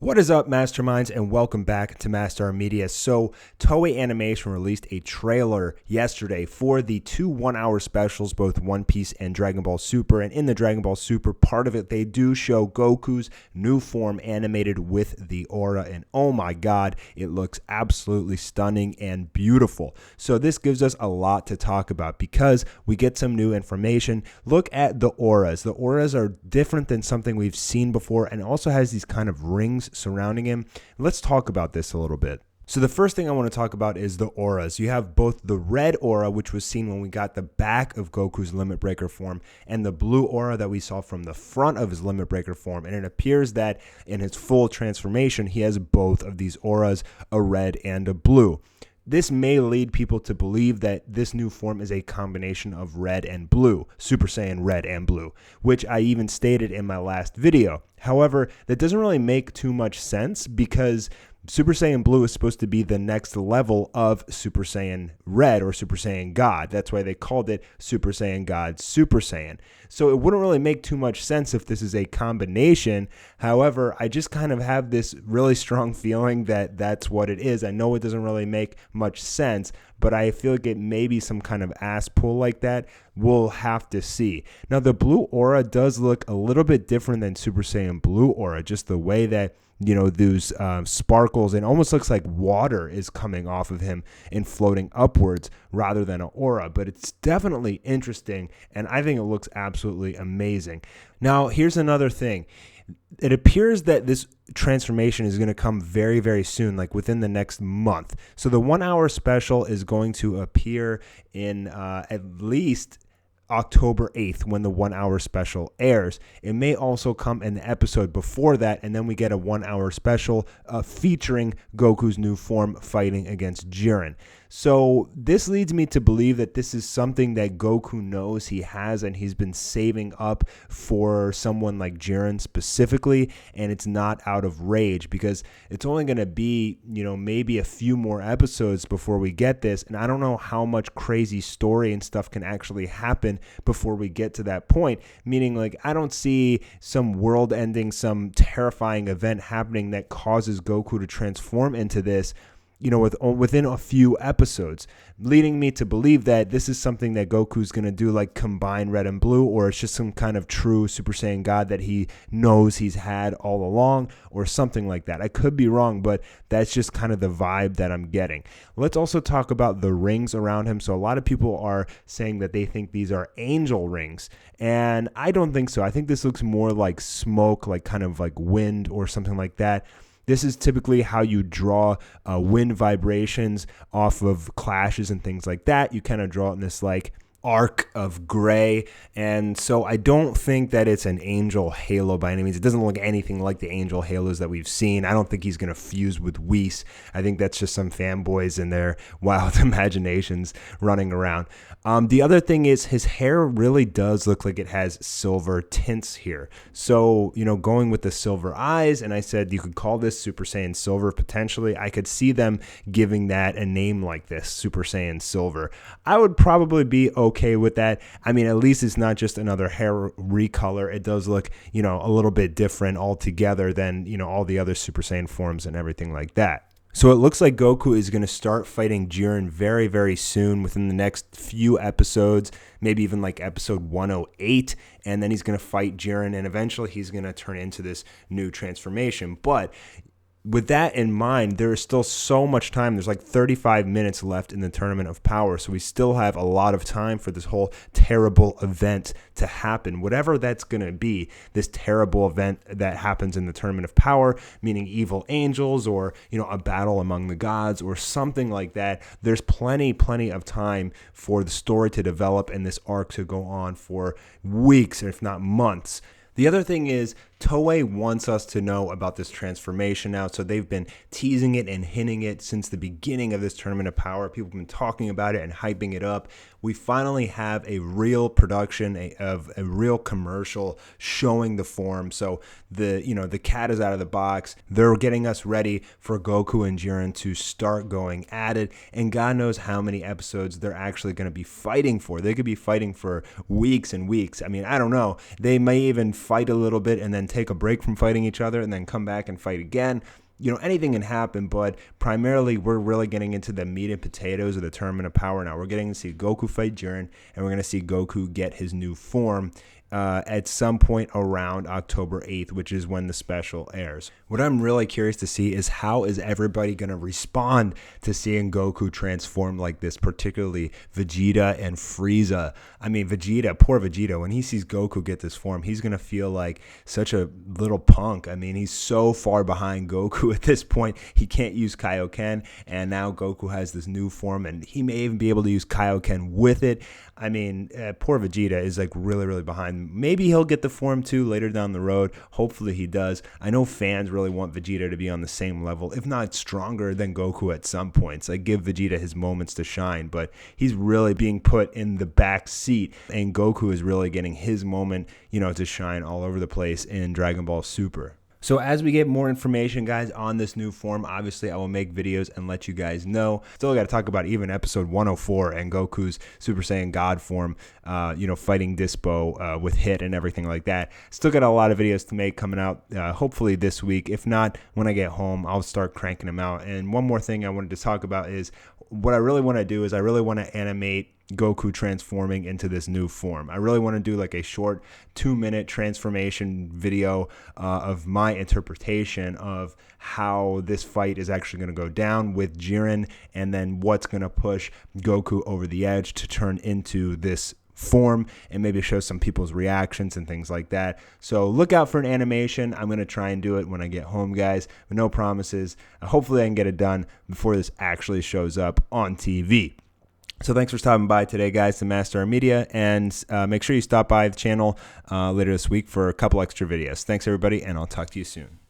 What is up, Masterminds, and welcome back to Mastar Media. So, Toei Animation released a trailer yesterday for the two one-hour specials, both One Piece and Dragon Ball Super. And in the Dragon Ball Super part of it, they do show Goku's new form animated with the aura. And oh my god, it looks absolutely stunning and beautiful. So this gives us a lot to talk about because we get some new information. Look at the auras. The auras are different than something we've seen before and also has these kind of rings surrounding him. Let's talk about this a little bit. So the first thing I want to talk about is the auras. You have both the red aura, which was seen when we got the back of Goku's Limit Breaker form, and the blue aura that we saw from the front of his Limit Breaker form. And it appears that in his full transformation, he has both of these auras, a red and a blue. This may lead people to believe that this new form is a combination of red and blue, Super Saiyan red and blue, which I even stated in my last video. However, that doesn't really make too much sense because Super Saiyan Blue is supposed to be the next level of Super Saiyan Red or Super Saiyan God. That's why they called it Super Saiyan God Super Saiyan. So it wouldn't really make too much sense if this is a combination. However, I just kind of have this really strong feeling that that's what it is. I know it doesn't really make much sense, but I feel like it may be some kind of ass pull like that. We'll have to see. Now, the blue aura does look a little bit different than Super Saiyan Blue aura, just the way that those sparkles, and almost looks like water is coming off of him and floating upwards rather than an aura. But it's definitely interesting, and I think it looks absolutely amazing. Now, here's another thing. It appears that this transformation is going to come very, very soon, like within the next month. So the 1 hour special is going to appear in at least October 8th when the 1 hour special airs. It may also come in the episode before that, and then we get a 1 hour special featuring Goku's new form fighting against Jiren. So this leads me to believe that this is something that Goku knows he has and he's been saving up for someone like Jiren specifically, and it's not out of rage because it's only going to be, maybe a few more episodes before we get this, and I don't know how much crazy story and stuff can actually happen before we get to that point, meaning like I don't see some world ending, some terrifying event happening that causes Goku to transform into this within a few episodes, leading me to believe that this is something that Goku's going to do, like combine red and blue, or it's just some kind of true Super Saiyan God that he knows he's had all along, or something like that. I could be wrong, but that's just kind of the vibe that I'm getting. Let's also talk about the rings around him. So a lot of people are saying that they think these are angel rings, and I don't think so. I think this looks more like smoke, like kind of like wind or something like that. This is typically how you draw wind vibrations off of clashes and things like that. You kind of draw it in this like arc of gray, and so I don't think that it's an angel halo by any means. It doesn't look anything like the angel halos that we've seen. I don't think he's going to fuse with Whis. I think that's just some fanboys in their wild imaginations running around. The other thing is his hair really does look like it has silver tints here. So, going with the silver eyes, and I said you could call this Super Saiyan Silver potentially. I could see them giving that a name like this, Super Saiyan Silver. I would probably be okay with that. I mean, at least it's not just another hair recolor. It does look, a little bit different altogether than, all the other Super Saiyan forms and everything like that. So it looks like Goku is going to start fighting Jiren very, very soon within the next few episodes, maybe even like episode 108, and then he's going to fight Jiren, and eventually he's going to turn into this new transformation. But with that in mind, there is still so much time. There's like 35 minutes left in the Tournament of Power, so we still have a lot of time for this whole terrible event to happen. Whatever that's going to be, this terrible event that happens in the Tournament of Power, meaning evil angels or, a battle among the gods or something like that, there's plenty of time for the story to develop and this arc to go on for weeks, if not months. The other thing is Toei wants us to know about this transformation now, so they've been teasing it and hinting it since the beginning of this Tournament of Power. People have been talking about it and hyping it up. We finally have a real production of a real commercial showing the form. So the cat is out of the box. They're getting us ready for Goku and Jiren to start going at it, and God knows how many episodes they're actually going to be fighting for. They could be fighting for weeks and weeks. I mean, I don't know. They may even fight a little bit and then take a break from fighting each other and then come back and fight again. Anything can happen, but primarily we're really getting into the meat and potatoes of the Tournament of Power now. We're getting to see Goku fight Jiren, and we're going to see Goku get his new form at some point around October 8th, which is when the special airs. What I'm really curious to see is how is everybody going to respond to seeing Goku transform like this, particularly Vegeta and Frieza. I mean, poor Vegeta, when he sees Goku get this form, he's going to feel like such a little punk. I mean, he's so far behind Goku at this point. He can't use Kaioken, and now Goku has this new form, and he may even be able to use Kaioken with it. I mean, poor Vegeta is like really, really behind. Maybe he'll get the form too later down the road. Hopefully he does. I know fans really want Vegeta to be on the same level, if not stronger than Goku at some points. Like, give Vegeta his moments to shine, but he's really being put in the back seat, and Goku is really getting his moment, to shine all over the place in Dragon Ball Super. So as we get more information, guys, on this new form, obviously I will make videos and let you guys know. Still got to talk about even episode 104 and Goku's Super Saiyan God form, fighting Dispo with Hit and everything like that. Still got a lot of videos to make coming out, hopefully this week. If not, when I get home, I'll start cranking them out. And one more thing I wanted to talk about is what I really want to do is I really want to animate Goku transforming into this new form. I really want to do like a short 2-minute transformation video of my interpretation of how this fight is actually going to go down with Jiren, and then what's going to push Goku over the edge to turn into this form, and maybe show some people's reactions and things like that. So look out for an animation. I'm going to try and do it when I get home, guys, but no promises. Hopefully I can get it done before this actually shows up on TV. So thanks for stopping by today, guys, to Mastar Media, and make sure you stop by the channel later this week for a couple extra videos. Thanks, everybody, and I'll talk to you soon.